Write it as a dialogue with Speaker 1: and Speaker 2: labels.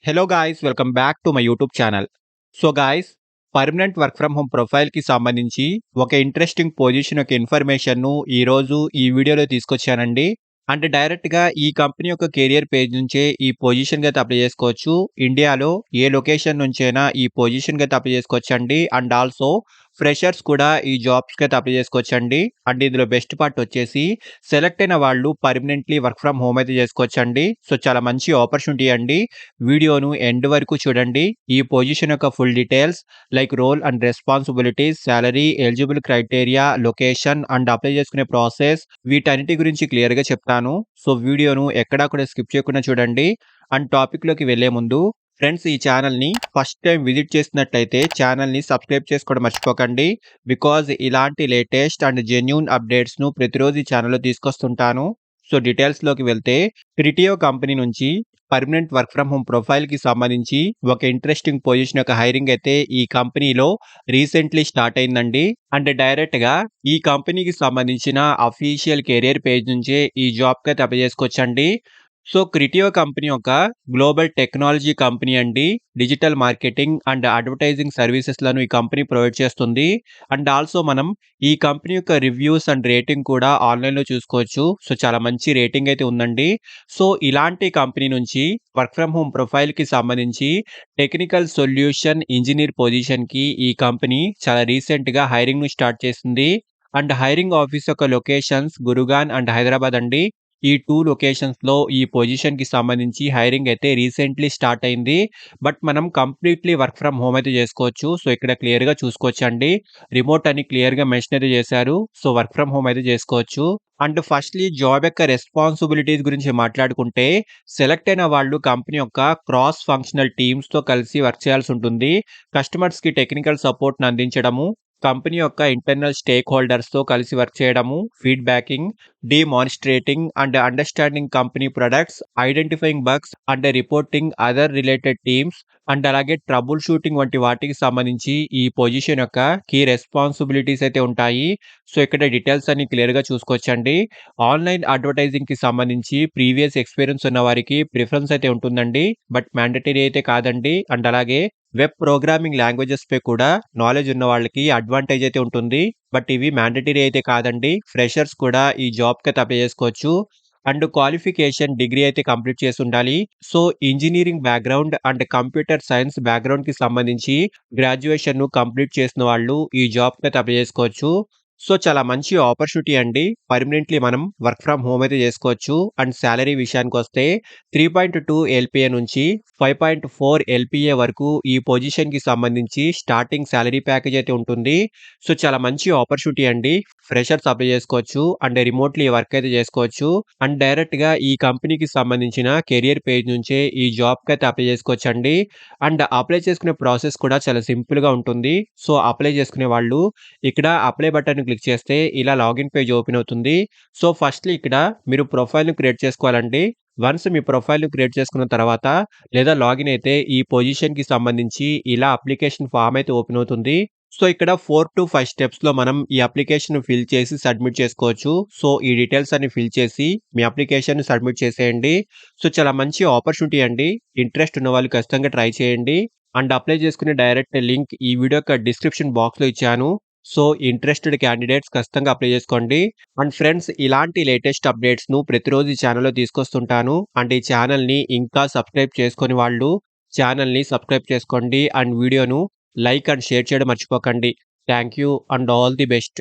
Speaker 1: Hello guys, welcome back to my YouTube channel. So guys, permanent work from home ప్రొఫైల్‌కి సంబంధించి ఒక interesting position యొక్క ఇన్ఫర్మేషన్‌ను ఈరోజు ఈ వీడియోలో తీసుకొచ్చానండి. అంటే డైరెక్ట్‌గా ఈ కంపెనీ యొక్క కెరియర్ పేజ్ నుంచే ఈ పొజిషన్‌కి అయితే అప్లై చేసుకోవచ్చు. ఇండియాలో ఏ లొకేషన్ నుంచైనా ఈ పొజిషన్‌కి అయితే అప్లై చేసుకోవచ్చండి. అండ్ ఆల్సో ఫ్రెషర్స్ కూడా ఈ జాబ్స్‌కి అయితే అప్లై చేసుకోవచ్చండి. అండ్ ఇందులో బెస్ట్ పార్ట్ వచ్చేసి సెలెక్ట్ అయిన వాళ్ళు పర్మనెంట్‌లీ వర్క్ ఫ్రమ్ హోమ్ అయితే చేసుకోవచ్చండి. సో చాలా మంచి ఆపర్చునిటీ అండి. వీడియోను ఎండ్ వరకు చూడండి. ఈ పొజిషన్ యొక్క full details like role and responsibilities, salary, eligible criteria, location and apply చేసుకునే ప్రాసెస్ వీటన్నిటి గురించి క్లియర్‌గా చెప్తాను. సో వీడియోను ఎక్కడా కూడా స్కిప్ చేయకుండా చూడండి. అండ్ టాపిక్‌లోకి వెళ్ళే ముందు ఫ్రెండ్స్, ఈ ఛానల్‌ని ఫస్ట్ టైం విజిట్ చేసినట్లయితే ఛానల్‌ని సబ్స్క్రైబ్ చేసుకోవడం మర్చిపోకండి. బికాజ్ ఇలాంటి లేటెస్ట్ అండ్ జెన్యూన్ అప్డేట్స్‌ను ప్రతిరోజు ఈ ఛానల్‌లో తీసుకొస్తుంటాను. సో డీటెయిల్స్‌లోకి వెళ్తే క్రిటియో కంపెనీ నుంచి పర్మనెంట్ వర్క్ ఫ్రమ్ హోమ్ ప్రొఫైల్‌కి సంబంధించి ఒక ఇంట్రెస్టింగ్ పొజిషన్ యొక్క హైరింగ్ అయితే ఈ కంపెనీలో రీసెంట్‌లీ స్టార్ట్ అయిందండి. అంటే డైరెక్ట్‌గా ఈ కంపెనీకి సంబంధించిన అఫీషియల్ కెరియర్ పేజ్ నుంచే ఈ జాబ్‌కి అయితే అప్లై చేసుకోవచ్చండి. సో క్రిటియో కంపెనీ ఒక గ్లోబల్ టెక్నాలజీ కంపెనీ అండి. డిజిటల్ మార్కెటింగ్ అండ్ అడ్వర్టైజింగ్ సర్వీసెస్‌లను ఈ కంపెనీ ప్రొవైడ్ చేస్తుంది. అండ్ ఆల్సో మనం ఈ కంపెనీ యొక్క రివ్యూస్ అండ్ రేటింగ్ కూడా ఆన్‌లైన్‌లో చూసుకోవచ్చు. సో చాలా మంచి రేటింగ్ అయితే ఉందండి. సో ఇలాంటి కంపెనీ నుంచి వర్క్ ఫ్రమ్ హోమ్ ప్రొఫైల్‌కి సంబంధించి టెక్నికల్ సొల్యూషన్ ఇంజినీర్ పొజిషన్‌కి ఈ కంపెనీ చాలా రీసెంట్‌గా హైరింగ్‌ని స్టార్ట్ చేసింది. అండ్ హైరింగ్ ఆఫీస్ యొక్క లొకేషన్స్ గురుగాన్ అండ్ హైదరాబాద్ అండి. ఈ 2 లొకేషన్స్‌లో ఈ పొజిషన్‌కి సంబంధించి హైరింగ్ అయితే రీసెంట్‌లీ స్టార్ట్ అయింది. బట్ మనం కంప్లీట్‌లీ వర్క్ ఫ్రమ్ హోమ్ అయితే చేసుకోవచ్చు. సో ఇక్కడ క్లియర్‌గా చూసుకోవచ్చండి. రిమోట్ అని క్లియర్‌గా మెన్షన్ అయితే చేశారు. సో వర్క్ ఫ్రమ్ హోమ్ అయితే చేసుకోవచ్చు. అండ్ ఫస్ట్‌లీ జాబ్ యొక్క రెస్పాన్సిబిలిటీస్ గురించి మాట్లాడుకుంటే సెలెక్ట్ అయిన వాళ్ళు కంపెనీ యొక్క క్రాస్ ఫంక్షనల్ టీమ్స్‌తో కలిసి వర్క్ చేయాల్సి ఉంటుంది. కస్టమర్స్‌కి టెక్నికల్ సపోర్ట్‌ని అందించడము, కంపెనీ యొక్క ఇంటర్నల్ స్టేక్ హోల్డర్స్‌తో కలిసి వర్క్ చేయడము, feedbacking, demonstrating and understanding company products, identifying bugs and reporting other related teams and అలాగే ట్రబుల్ షూటింగ్ వంటి వాటికి సంబంధించి ఈ పొజిషన్ యొక్క కీ రెస్పాన్సిబిలిటీస్ అయితే ఉంటాయి. సో ఇక్కడ డీటెయిల్స్ అన్ని క్లియర్‌గా చూసుకోవచ్చండి. ఆన్‌లైన్ అడ్వర్టైజింగ్‌కి సంబంధించి ప్రీవియస్ ఎక్స్‌పీరియన్స్ ఉన్న వారికి ప్రిఫరెన్స్ అయితే ఉంటుందండి. బట్ మ్యాండేటరీ అయితే కాదండి. అండ్ అలాగే వెబ్ ప్రోగ్రామింగ్ లాంగ్వేజెస్‌పై కూడా నాలెడ్జ్ ఉన్న వాళ్ళకి అడ్వాంటేజ్ అయితే ఉంటుంది. బట్ ఇవి మ్యాండేటరీ అయితే కాదండి. ఫ్రెషర్స్ కూడా ఈ జాబ్‌కి అయితే అప్లై చేసుకోవచ్చు. అండ్ క్వాలిఫికేషన్ డిగ్రీ అయితే కంప్లీట్ చేసి ఉండాలి. So engineering background and computer science బ్యాక్‌గ్రౌండ్‌కి సంబంధించి గ్రాడ్యుయేషన్‌ను కంప్లీట్ చేసిన వాళ్ళు ఈ జాబ్‌కి అయితే అప్లై చేసుకోవచ్చు. సో చాలా మంచి ఆపర్చునిటీ అండి. పర్మనెంట్‌లీ మనం వర్క్ ఫ్రమ్ హోమ్ అయితే చేసుకోవచ్చు. అండ్ సాలరీ విషయానికొస్తే 3.2 ఎల్‌పీఏ నుంచి 5.4 ఎల్‌పీఏ వరకు ఈ పొజిషన్‌కి సంబంధించి స్టార్టింగ్ సాలరీ ప్యాకేజ్ అయితే ఉంటుంది. సో చాలా మంచి ఆపర్చునిటీ అండి. ఫ్రెషర్స్ అప్లై చేసుకోవచ్చు. అండ్ రిమోట్‌లీ వర్క్ అయితే చేసుకోవచ్చు. అండ్ డైరెక్ట్‌గా ఈ కంపెనీకి సంబంధించిన కెరియర్ పేజ్ నుంచే ఈ జాబ్‌కి అయితే అప్లై చేసుకోవచ్చండి. అండ్ అప్లై చేసుకునే ప్రాసెస్ కూడా చాలా సింపుల్‌గా ఉంటుంది. సో అప్లై చేసుకునే వాళ్ళు ఇక్కడ అప్లై బటన్ క్లిక్ చేస్తే ఇలా లాగిన్ పేజ్ ఓపెన్ అవుతుంది. సో ఫస్ట్‌లీ ఇక్కడ మీరు ప్రొఫైల్‌ని క్రియేట్ చేసుకోవాలండి. వన్స్ మీ ప్రొఫైల్‌ని క్రియేట్ చేసుకున్న తర్వాత లేదా లాగిన్ అయితే ఈ పొజిషన్‌కి సంబంధించి ఇలా అప్లికేషన్ ఫార్మ్ అయితే ఓపెన్ అవుతుంది. సో ఇక్కడ 4-5 స్టెప్స్‌లో మనం ఈ అప్లికేషన్ ఫిల్ చేసి సబ్మిట్ చేసుకోవచ్చు. సో ఈ డీటెయిల్స్ అన్ని ఫిల్ చేసి మీ అప్లికేషన్‌ని సబ్మిట్ చేసేయండి. సో చాలా మంచి ఆపర్చునిటీ అండి. ఇంట్రెస్ట్ ఉన్నవాళ్ళు ఖచ్చితంగా ట్రై చేయండి. అండ్ అప్లై చేసుకునే డైరెక్ట్ లింక్ ఈ వీడియో యొక్క డిస్క్రిప్షన్ బాక్స్‌లో ఇచ్చాను. సో ఇంట్రెస్టెడ్ క్యాండిడేట్స్ ఖచ్చితంగా అప్లై చేసుకోండి. అండ్ ఫ్రెండ్స్, ఇలాంటి లేటెస్ట్ అప్డేట్స్‌ను ప్రతిరోజు ఈ ఛానెల్‌లో తీసుకొస్తుంటాను. అండ్ ఈ ఛానెల్‌ని ఇంకా సబ్స్క్రైబ్ చేసుకోని వాళ్ళు ఛానెల్‌ని సబ్స్క్రైబ్ చేసుకోండి. అండ్ వీడియోను లైక్ అండ్ షేర్ చేయడం మర్చిపోకండి. Thank you and all the best.